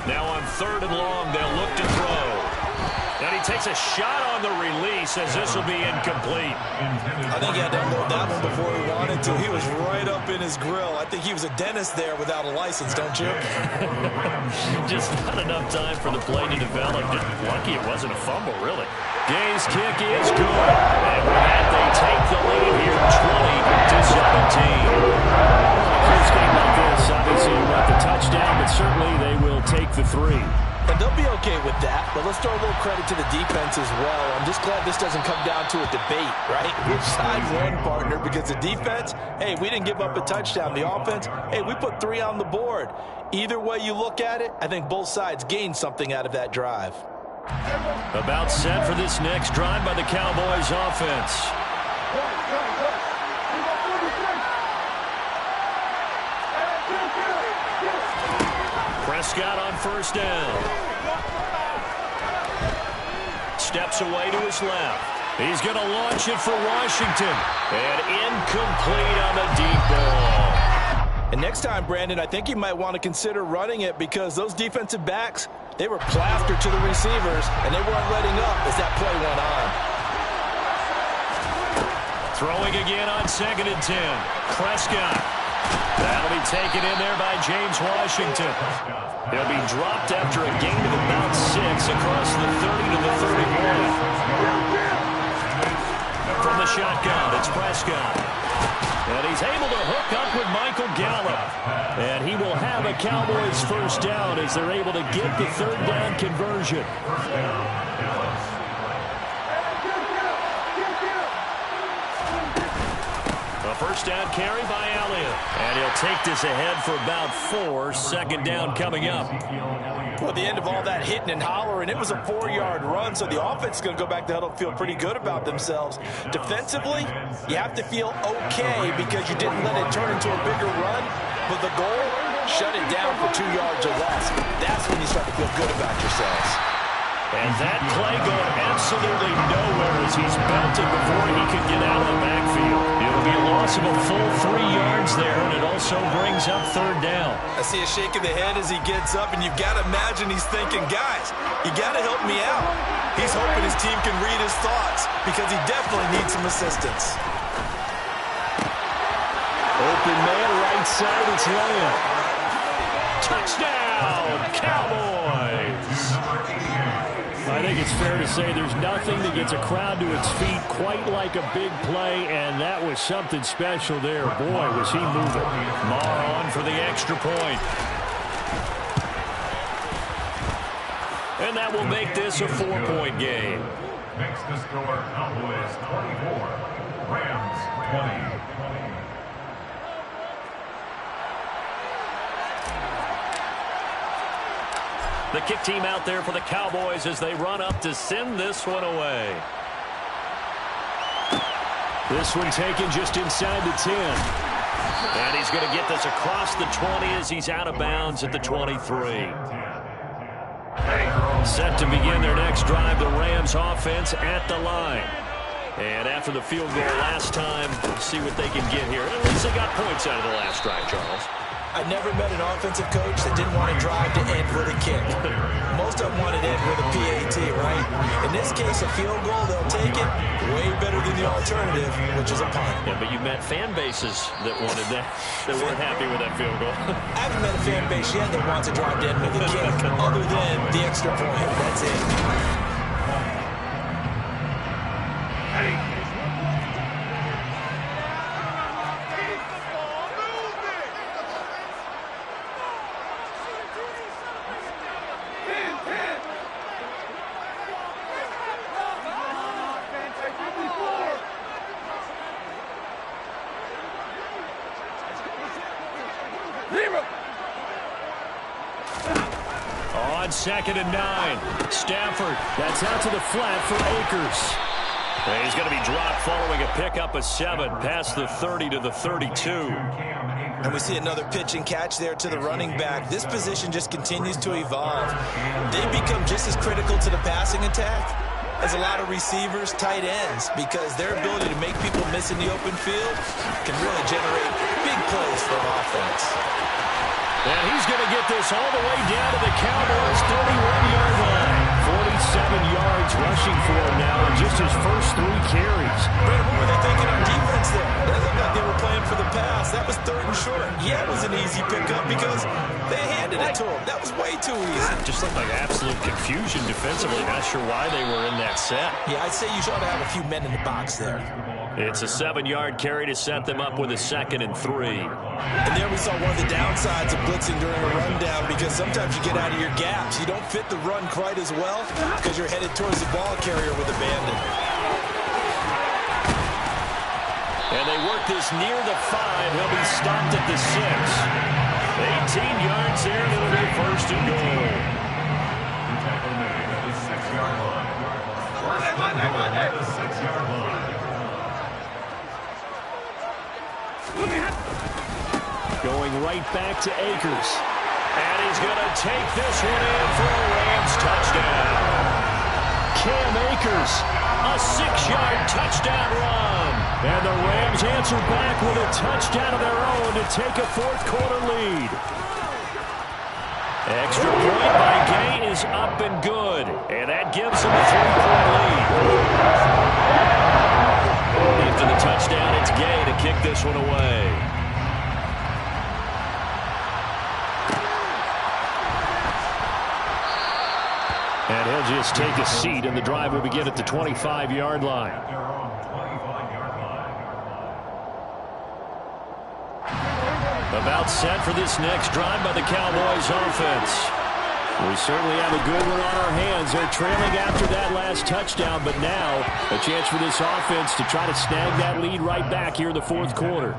Now on third and long, they'll look to throw. And he takes a shot on the release as this will be incomplete. I think he had to unload that one before he wanted to. He was right up in his grill. I think he was a dentist there without a license, don't you? Just not enough time for the play to develop. Just lucky it wasn't a fumble, really. Gay's kick is good. And with that, they take the lead here 20-17. First game like this, obviously you want the touchdown, but certainly they will take the 3. And they'll be okay with that, but let's throw a little credit to the defense as well. I'm just glad this doesn't come down to a debate, right? Which side won, partner? Because the defense, hey, we didn't give up a touchdown. The offense, hey, we put 3 on the board. Either way you look at it, I think both sides gained something out of that drive. About set for this next drive by the Cowboys offense. Prescott on first down. Steps away to his left. He's going to launch it for Washington. And incomplete on the deep ball. And next time, Brandon, I think you might want to consider running it because those defensive backs, they were plastered to the receivers, and they weren't letting up as that play went on. Throwing again on 2nd and 10. Prescott. That'll be taken in there by James Washington. He'll be dropped after a gain of about 6 across the 30 to the 31. From the shotgun, it's Prescott. And he's able to hook up with Michael Gallup. And he will have a Cowboys first down as they're able to get the third down conversion. A first down carry by Elliott. And he'll take this ahead for about 4. Second down coming up. Well, at the end of all that hitting and hollering, it was a 4-yard run, so the offense is going to go back to huddle and feel pretty good about themselves. Defensively, you have to feel okay because you didn't let it turn into a bigger run, but the goal, shut it down for 2 yards or less. That's when you start to feel good about yourselves. And that play going absolutely nowhere as he's belted before he can get out of the backfield. It'll be a loss of a full 3 yards there, and it also brings up third down. I see a shake of the head as he gets up, and you've got to imagine he's thinking, guys, you got to help me out. He's hoping his team can read his thoughts because he definitely needs some assistance. Open man, right side, it's Elliott. Touchdown, Cowboys! I think it's fair to say there's nothing that gets a crowd to its feet quite like a big play, and that was something special there. Boy, was he moving. Marr on for the extra point. And that will make this a 4-point game. Makes the score Cowboys 24, Rams 20. The kick team out there for the Cowboys as they run up to send this one away. This one taken just inside the 10. And he's going to get this across the 20 as he's out of bounds at the 23. Set to begin their next drive, the Rams offense at the line. And after the field goal last time, we'll see what they can get here. At least they got points out of the last drive, Charles. I never met an offensive coach that didn't want to drive to end with a kick. Most of them wanted to end with a PAT, right? In this case, a field goal, they'll take it way better than the alternative, which is a punt. Yeah, but you met fan bases that wanted that, that weren't happy with that field goal. I haven't met a fan base yet that wants to drive to end with a kick, other than the extra point. That's it. On 2nd and 9, Stafford. That's out to the flat for Akers. And he's going to be dropped following a pickup of 7 past the 30 to the 32. And we see another pitch and catch there to the running back. This position just continues to evolve. They become just as critical to the passing attack as a lot of receivers, tight ends, because their ability to make people miss in the open field can really generate big plays for an offense. And he's going to get this all the way down to the Cowboys' 31-yard line. 47 yards rushing for him now in just his first 3 carries. Brandon, what were they thinking on defense there? They looked like they were playing for the pass. That was 3rd and short. Yeah, it was an easy pickup because they handed it to him. That was way too easy. Just looked like absolute confusion defensively. Not sure why they were in that set. Yeah, I'd say you ought to have a few men in the box there. It's a 7-yard carry to set them up with a 2nd and 3. And there we saw one of the downsides of blitzing during a rundown, because sometimes you get out of your gaps. You don't fit the run quite as well because you're headed towards the ball carrier with abandon. And they work this near the 5. He'll be stopped at the 6. 18 yards there, and it'll be 1st and goal. Tackle made at the 6-yard line. At the 6-yard line. Going right back to Akers. And he's going to take this one in for a Rams touchdown. Cam Akers, a 6-yard touchdown run. And the Rams answer back with a touchdown of their own to take a 4th-quarter lead. Extra point by Gay is up and good. And that gives them a 3-point lead. After the touchdown, it's Gay to kick this one away. And he'll just take a seat, and the drive will begin at the 25-yard line. About set for this next drive by the Cowboys offense. We certainly have a good one on our hands. They're trailing after that last touchdown, but now a chance for this offense to try to snag that lead right back here in the fourth quarter.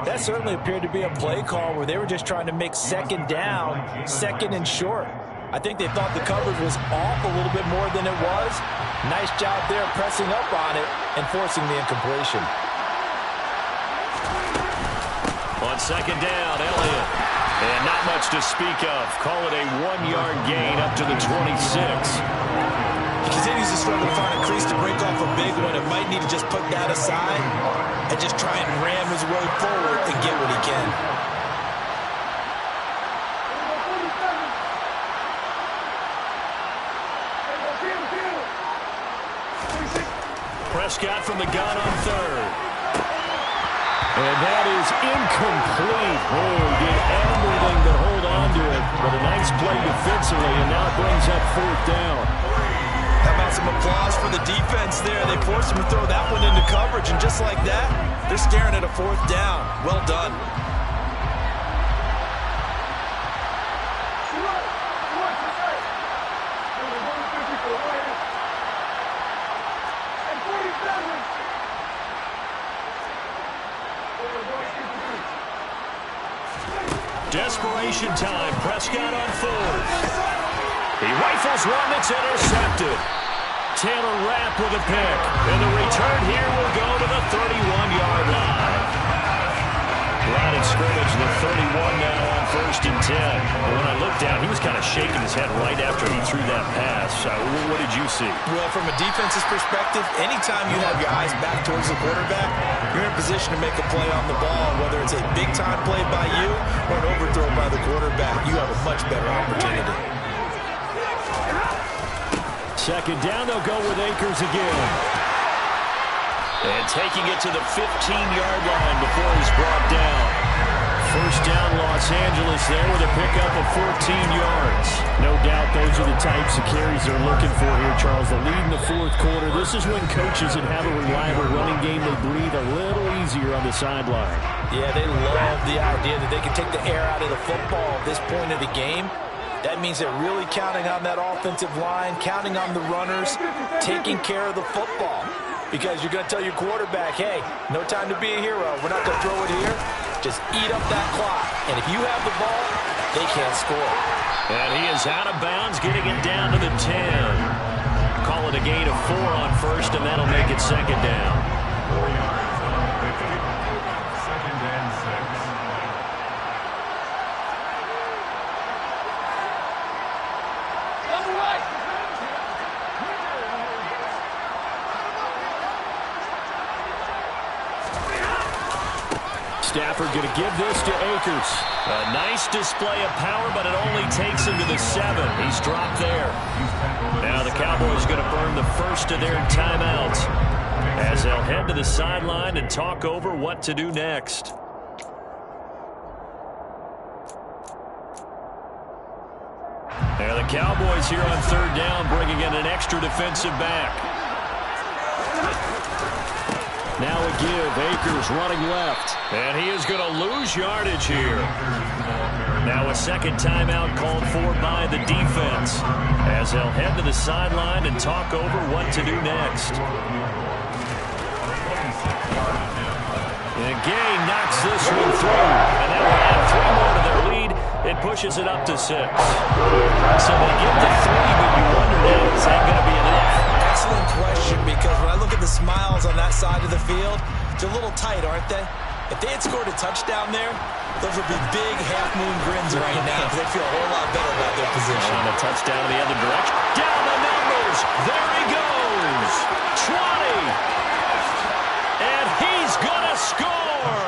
That certainly appeared to be a play call where they were just trying to make second down, second and short. I think they thought the coverage was off a little bit more than it was. Nice job there pressing up on it and forcing the incompletion. On second down, Elliott. And not much to speak of. Call it a 1-yard gain up to the 26. He continues to struggle to find a crease to break off a big one. It might need to just put that aside and just try and ram his way forward and get what he can. Prescott from the gun on third. And that is incomplete. Oh, did everything but hold on to it. But a nice play defensively, and now it brings up fourth down. How about some applause for the defense there? They forced him to throw that one into coverage, and just like that, they're staring at a fourth down. Well done. Desperation time. Prescott on fourth. He rifles one that's intercepted. Taylor Rapp with a pick. And the return here will go to the 31-yard line. Line of scrimmage, the 31 now on 1st and 10. But when I looked down, he was kind of shaking his head right after he threw that pass. What did you see? Well, from a defense's perspective, anytime you have your eyes back towards the quarterback, you're in position to make a play on the ball. Whether it's a big-time play by you or an overthrow by the quarterback, you have a much better opportunity. Second down, they'll go with Akers again. And taking it to the 15-yard line before he's brought down. First down, Los Angeles there with a pickup of 14 yards. No doubt those are the types of carries they're looking for here, Charles. The lead in the fourth quarter. This is when coaches that have a reliable running game, they breathe a little easier on the sideline. Yeah, they love the idea that they can take the air out of the football at this point of the game. That means they're really counting on that offensive line, counting on the runners, taking care of the football. Because you're going to tell your quarterback, hey, no time to be a hero. We're not going to throw it here. Just eat up that clock. And if you have the ball, they can't score. And he is out of bounds, getting it down to the 10. Call it a gain of 4 on first, and that'll make it second down. 4 yards on the 50. Second and 6. Stafford going to give this to Akers. A nice display of power, but it only takes him to the 7. He's dropped there. Now the Cowboys going to burn the first of their timeouts as they'll head to the sideline and talk over what to do next. Now the Cowboys here on third down, bringing in an extra defensive back. Now a give. Akers running left. And he is going to lose yardage here. Now a second timeout called for by the defense as they'll head to the sideline and talk over what to do next. And Gay knocks this one through. And that will add 3 more to their lead. It pushes it up to 6. So they get to 3, but you wonder now, is that going to be enough? Excellent question, because when I look at the smiles on that side of the field, they're a little tight, aren't they? If they had scored a touchdown there, those would be big half-moon grins right now because they feel a whole lot better about their position. And a touchdown in the other direction. Down the numbers. There he goes. 20. And he's going to score.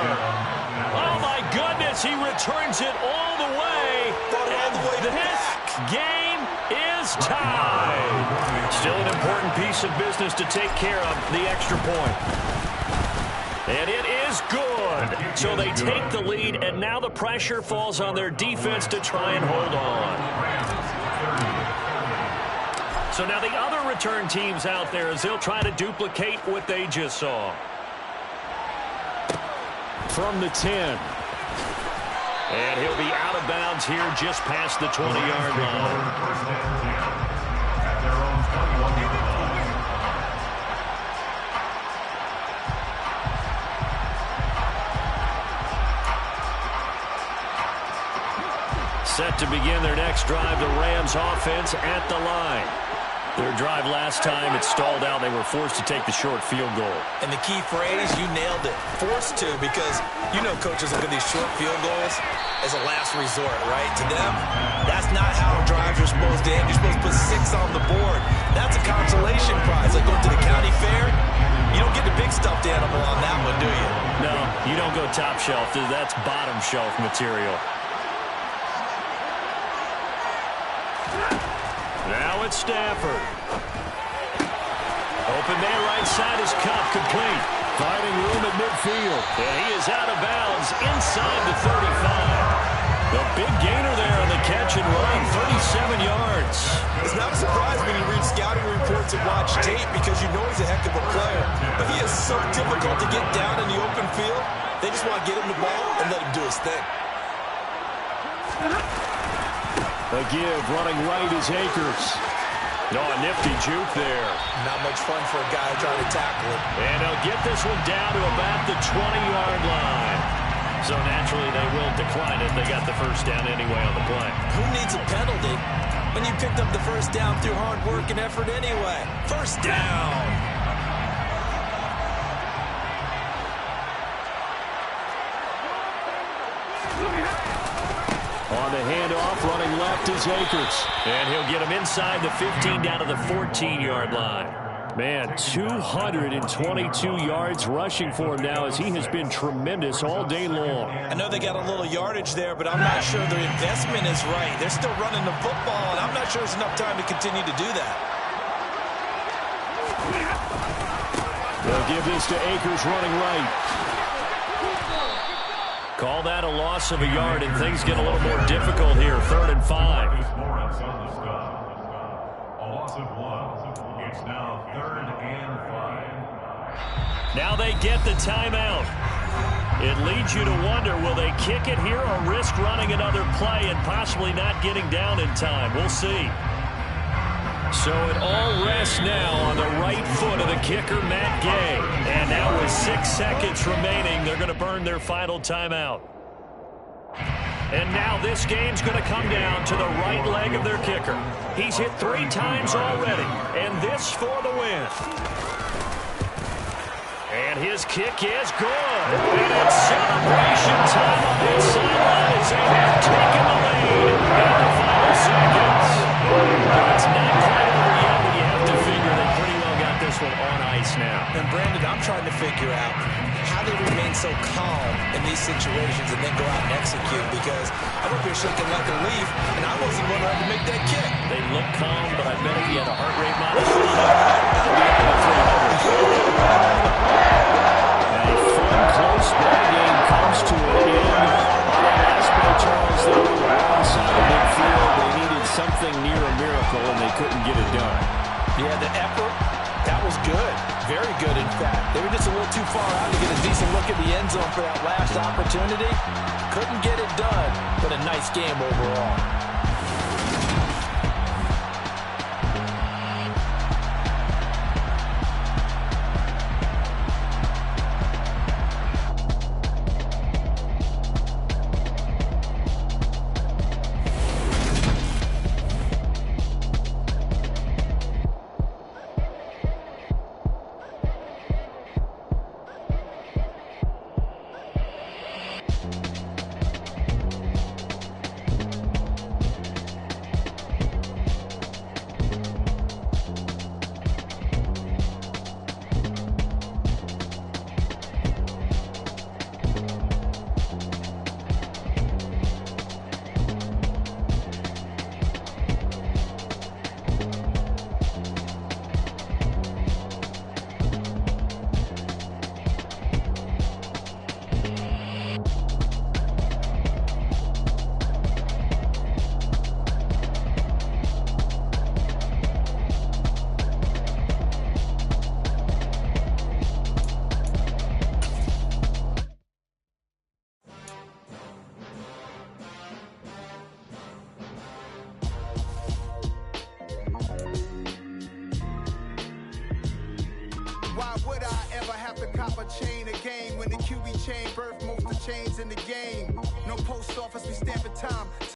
Oh, my goodness. He returns it all the way. This game is tied. Still an important piece of business to take care of, the extra point. And it is good. So they take the lead, and now the pressure falls on their defense to try and hold on. So now the other return teams out there as they'll try to duplicate what they just saw. From the 10. And he'll be out of bounds here just past the 20-yard line. First and 10 at their own 21-yard line. Set to begin their next drive, the Rams offense at the line. Their drive last time, it stalled out. They were forced to take the short field goal. And the key phrase, you nailed it. Forced to, because you know coaches look at these short field goals as a last resort, right? To them, that's not how drives are supposed to end. You're supposed to put 6 on the board. That's a consolation prize. Like going to the county fair, you don't get the big stuffed animal on that one, do you? No, you don't go top shelf. That's bottom shelf material. Now it's Stafford. Open man right side is Cup, complete. Finding room at midfield. And he is out of bounds inside the 35. The big gainer there on the catch and run, 37 yards. It's not a surprise when you read scouting reports and watch tape because you know he's a heck of a player. But he is so difficult to get down in the open field. They just want to get him the ball and let him do his thing. A give, running right is Akers. No, a nifty juke there. Not much fun for a guy trying to tackle him. And he'll get this one down to about the 20-yard line. So naturally they will decline it. They got the first down anyway on the play. Who needs a penalty when you picked up the first down through hard work and effort anyway? First down. On the handoff, running left is Akers. And he'll get him inside the 15 down to the 14-yard line. Man, 222 yards rushing for him now as he has been tremendous all day long. I know they got a little yardage there, but I'm not sure their investment is right. They're still running the football, and I'm not sure there's enough time to continue to do that. They'll give this to Akers running right. Call that a loss of a yard, and things get a little more difficult here. 3rd and 5. Lawrence on the stop. A loss of 1. It's now 3rd and 5. Now they get the timeout. It leads you to wonder, will they kick it here or risk running another play and possibly not getting down in time? We'll see. So it all rests now on the right foot of the kicker, Matt Gay. And now with 6 seconds remaining, they're going to burn their final timeout. And now this game's going to come down to the right leg of their kicker. He's hit 3 times already, and this for the win. And his kick is good. And it's celebration time on that sideline as they have taken the lead in the final seconds. It's not quite over yet, but you have to figure they pretty well got this one on ice now. And Brandon, I'm trying to figure out how they remain so calm in these situations and then go out and execute, because I'm up here shaking like a leaf, and I wasn't going to have to make that kick. They look calm, but I bet if you had a heart rate monitor, a fun, close ball game comes to an end. On the last play, Charles, they were outside of midfield. They needed something near a miracle, and they couldn't get it done. Yeah, the effort, that was good. Very good, in fact. They were just a little too far out to get a decent look at the end zone for that last opportunity. Couldn't get it done, but a nice game overall. a chain of game. When the QB chain birth most of chains in the game. No post office, we stamping time.